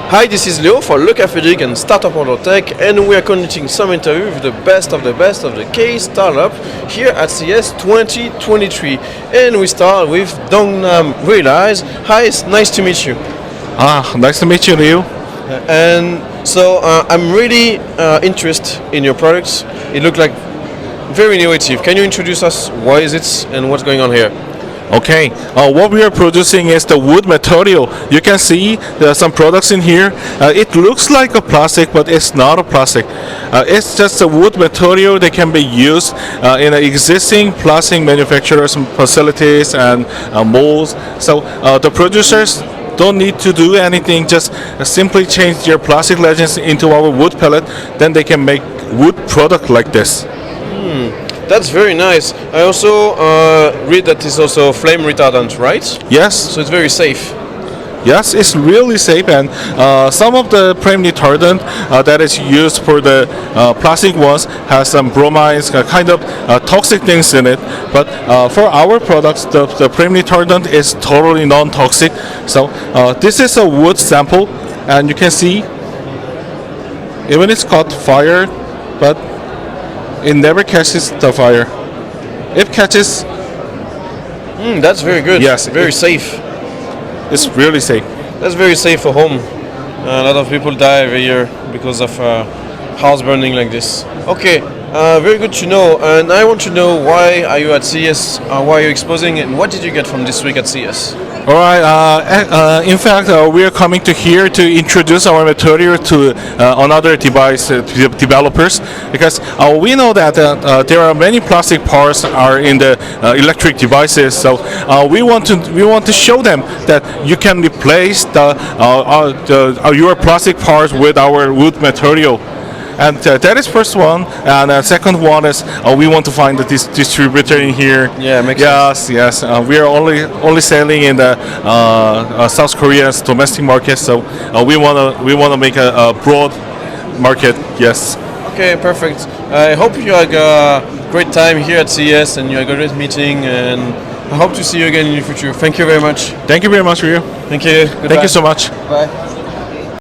Hi, this is Leo for Le Café Geek and Startup World Tech, and we are conducting some interview with the best of the K startup here at CES 2023. And we start with Dongnamrealize. Hi, it's nice to meet you. Nice to meet you, Leo. And so I'm really interested in your products. It looks like very innovative. Can you introduce us why is it and what's going on here? Okay, what we are producing is the wood material. You can see there are some products in here. It looks like a plastic, but it's not a plastic. It's just a wood material that can be used in existing plastic manufacturers facilities and molds. So the producers don't need to do anything, just simply change their plastic legends into our wood pellet, then they can make wood product like this. That's very nice. I also read that it's also flame retardant, right? Yes. So it's very safe. Yes, it's really safe, and some of the flame retardant that is used for the plastic ones has some bromides, kind of toxic things in it. But for our products, the flame retardant is totally non-toxic. So this is a wood sample, and you can see even it's caught fire, but it never catches the fire. It catches. That's very good. Yes, very safe. It's really safe. That's very safe for home. A lot of people die every year because of house burning like this. Okay, very good to know. And I want to know, why are you at CES? Why are you exposing, and what did you get from this week at CES? All right. In fact, we are coming to here to introduce our material to another device developers, because we know that there are many plastic parts are in the electric devices. So we want to show them that you can replace your plastic parts with our wood material. And that is first one, and second one is we want to find the distributor in here. Yeah, makes sense. Yes. We are only selling in the South Korea's domestic market, so we wanna make a broad market. Yes. Okay, perfect. I hope you had a great time here at CES and you had a great meeting, and I hope to see you again in the future. Thank you very much. Thank you very much, Ryu. Thank you. Goodbye. Thank you so much. Bye.